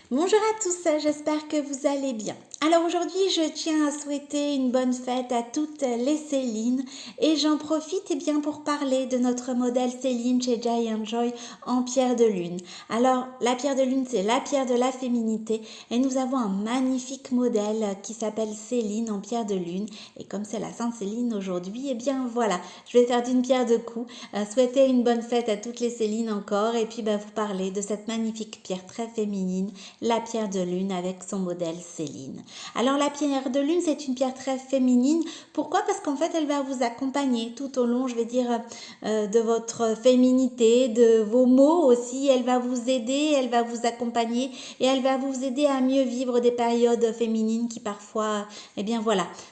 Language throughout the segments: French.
Bonjour à tous, j'espère que vous allez bien. Alors aujourd'hui, je tiens à souhaiter une bonne fête à toutes les Céline et j'en profite pour parler de notre modèle Céline chez Giant Joy en pierre de lune. Alors la pierre de lune, c'est la pierre de la féminité et nous avons un magnifique modèle qui s'appelle Céline en pierre de lune et comme c'est la Sainte Céline aujourd'hui, voilà, je vais faire d'une pierre deux coups, souhaiter une bonne fête à toutes les Céline encore et puis vous parler de cette magnifique pierre très féminine, la pierre de lune avec son modèle Céline. Alors la pierre de lune, c'est une pierre très féminine. Pourquoi? Parce qu'en fait, elle va vous accompagner tout au long, de votre féminité, de vos mots aussi. Elle va vous aider, elle va vous accompagner et elle va vous aider à mieux vivre des périodes féminines qui parfois,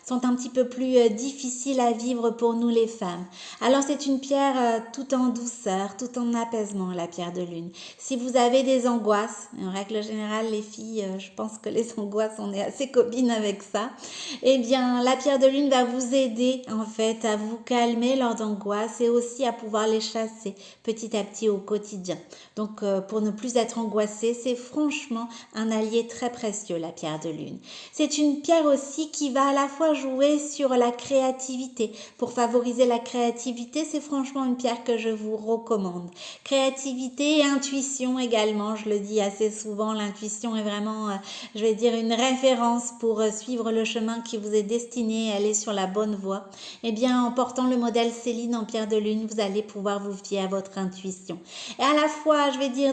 sont un petit peu plus difficiles à vivre pour nous les femmes. Alors c'est une pierre tout en douceur, tout en apaisement, la pierre de lune. Si vous avez des angoisses, en règle générale, les filles, je pense que les angoisses, on est assez copines avec ça. La pierre de lune va vous aider en fait à vous calmer lors d'angoisse et aussi à pouvoir les chasser petit à petit au quotidien. Donc, pour ne plus être angoissé, c'est franchement un allié très précieux, la pierre de lune. C'est une pierre aussi qui va à la fois jouer sur la créativité. Pour favoriser la créativité, c'est franchement une pierre que je vous recommande. Créativité et intuition également, je le dis assez souvent, l'intuition est vraiment, une référence pour suivre le chemin qui vous est destiné et aller sur la bonne voie. En portant le modèle Céline en pierre de lune, vous allez pouvoir vous fier à votre intuition. Et à la fois,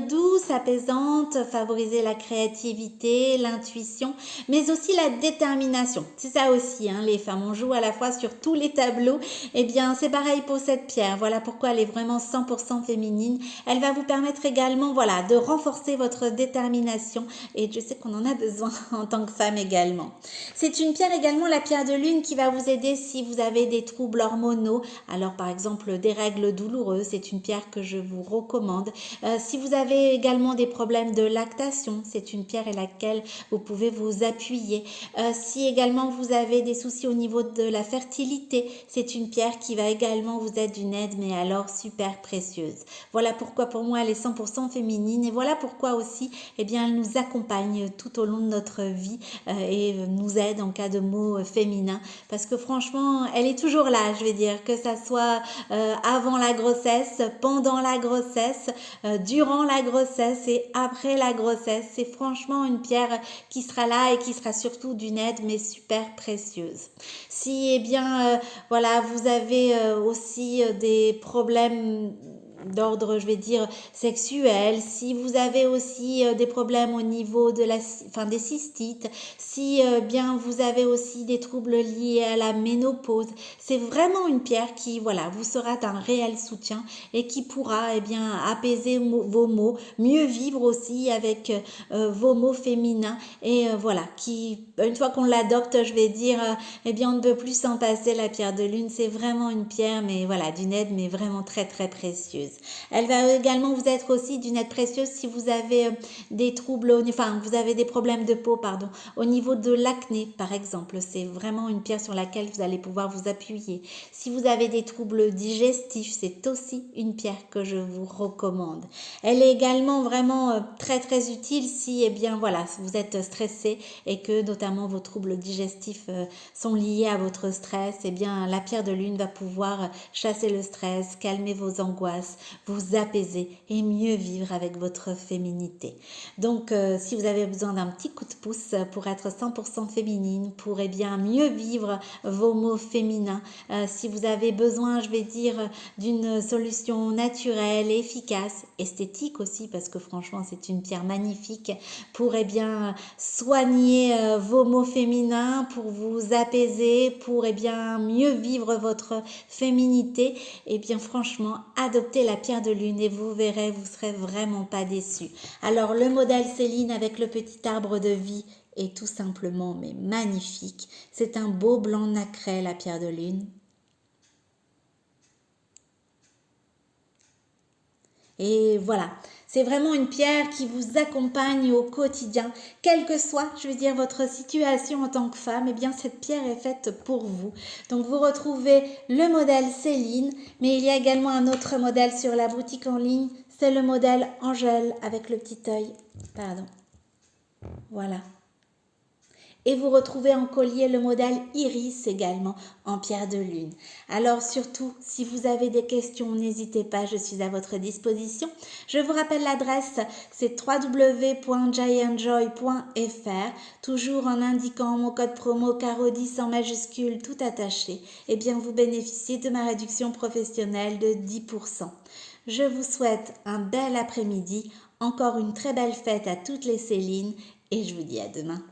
douce, apaisante, favoriser la créativité, l'intuition, mais aussi la détermination. C'est ça aussi, les femmes, on joue à la fois sur tous les tableaux. C'est pareil pour cette pierre. Voilà pourquoi elle est vraiment 100% féminine. Elle va vous permettre également, de renforcer votre détermination. Et je sais qu'on en a besoin en tant que femme également. C'est une pierre également, la pierre de lune, qui va vous aider si vous avez des troubles hormonaux. Alors, par exemple, des règles douloureuses, c'est une pierre que je vous recommande. Si vous avez également des problèmes de lactation, c'est une pierre à laquelle vous pouvez vous appuyer. Si également vous avez des soucis au niveau de la fertilité, c'est une pierre qui va également vous être d'une aide, mais alors super précieuse. Voilà pourquoi pour moi elle est 100% féminine et voilà pourquoi aussi elle nous accompagne tout au long de notre vie et nous aide en cas de mots féminins parce que franchement elle est toujours là, que ça soit avant la grossesse, pendant la grossesse, durant la grossesse et après la grossesse. C'est franchement une pierre qui sera là et qui sera surtout d'une aide mais super précieuse. Si vous avez aussi des problèmes d'ordre, sexuel, si vous avez aussi des problèmes au niveau de des cystites, si vous avez aussi des troubles liés à la ménopause, c'est vraiment une pierre qui, vous sera d'un réel soutien et qui pourra, apaiser vos maux, mieux vivre aussi avec vos mots féminins et qui, une fois qu'on l'adopte, on ne peut plus s'en passer. La pierre de lune, c'est vraiment une pierre, mais d'une aide, mais vraiment très très précieuse. Elle va également vous être aussi d'une aide précieuse si vous avez des troubles, vous avez des problèmes de peau, au niveau de l'acné, par exemple. C'est vraiment une pierre sur laquelle vous allez pouvoir vous appuyer. Si vous avez des troubles digestifs, c'est aussi une pierre que je vous recommande. Elle est également vraiment très très utile si, vous êtes stressé et que notamment vos troubles digestifs sont liés à votre stress. La pierre de lune va pouvoir chasser le stress, calmer vos angoisses, vous apaiser et mieux vivre avec votre féminité. Donc, si vous avez besoin d'un petit coup de pouce pour être 100% féminine, pour mieux vivre vos mots féminins, si vous avez besoin, d'une solution naturelle, efficace, esthétique aussi, parce que franchement, c'est une pierre magnifique pour soigner vos mots féminins, pour vous apaiser, pour mieux vivre votre féminité, franchement, adoptez la pierre de lune et vous verrez, vous serez vraiment pas déçus. Alors, le modèle Céline avec le petit arbre de vie est tout simplement mais magnifique. C'est un beau blanc nacré, la pierre de lune. Et voilà, c'est vraiment une pierre qui vous accompagne au quotidien, quelle que soit, votre situation en tant que femme, cette pierre est faite pour vous. Donc vous retrouvez le modèle Céline, mais il y a également un autre modèle sur la boutique en ligne, c'est le modèle Angèle avec le petit œil. Pardon. Voilà. Et vous retrouvez en collier le modèle Iris également en pierre de lune. Alors surtout, si vous avez des questions, n'hésitez pas, je suis à votre disposition. Je vous rappelle l'adresse, c'est www.giantjoy.fr, toujours en indiquant mon code promo CARO10 en majuscule tout attaché. Eh bien, vous bénéficiez de ma réduction professionnelle de 10%. Je vous souhaite un bel après-midi, encore une très belle fête à toutes les Célines et je vous dis à demain.